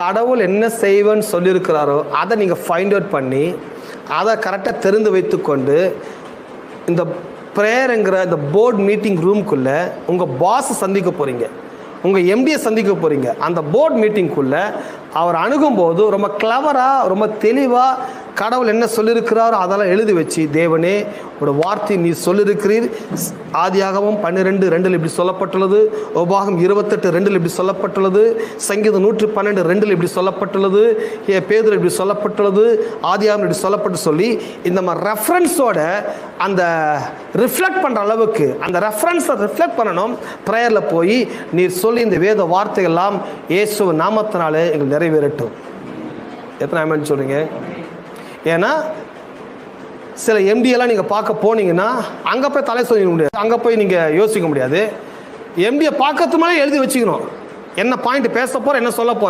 கடவுள் என்ன செய்வேன்னு சொல்லியிருக்கிறாரோ அதை நீங்கள் ஃபைண்ட் அவுட் பண்ணி அதை கரெக்டாக தெரிந்து வைத்துக்கொண்டு இந்த ப்ரேயருங்கிற இந்த போர்ட் மீட்டிங் ரூம்குள்ளே உங்கள் பாஸை சந்திக்க போகிறீங்க, உங்கள் எம்டியை சந்திக்க போகிறீங்க. அந்த போர்ட் மீட்டிங்குள்ளே அவர் அணுகும்போது ரொம்ப கிளவராக, ரொம்ப தெளிவாக கடவுள் என்ன சொல்லியிருக்கிறாரோ அதெல்லாம் எழுதி வச்சு, தேவனே ஒரு வார்த்தை நீ சொல்லியிருக்கிறீர், ஆதியாகமம் 12:2 இப்படி சொல்லப்பட்டுள்ளது, உபாகம் 28:2 இப்படி சொல்லப்பட்டுள்ளது, சங்கீதம் 112:2 இப்படி சொல்லப்பட்டுள்ளது, பேதுரு இப்படி சொல்லப்பட்டுள்ளது, ஆதியாகமம் இப்படி சொல்லப்பட்டு சொல்லி இந்த மாதிரி ரெஃபரன்ஸோட அந்த ரிஃப்ளெக்ட் பண்ணுற அளவுக்கு அந்த ரெஃபரன்ஸை ரிஃப்ளெக்ட் பண்ணணும். ப்ரேயரில் போய் நீர் சொல்லி இந்த வேத வார்த்தைகள்லாம் இயேசு நாமத்தினாலே எங்களுக்கு நிறைவேறட்டும். எத்தனை ஆமென் சொல்கிறீங்க? ஏன்னா சில எம்டியெல்லாம் நீங்கள் பார்க்க போனீங்கன்னா அங்கே போய் தலை சொல்லிக்க முடியாது, அங்கே போய் நீங்கள் யோசிக்க முடியாது. எம்டியை பார்க்கறதுக்கு மேலே எழுதி வச்சுக்கணும், என்ன பாயிண்ட் பேச போகிறோம், என்ன சொல்ல போகிறோம்.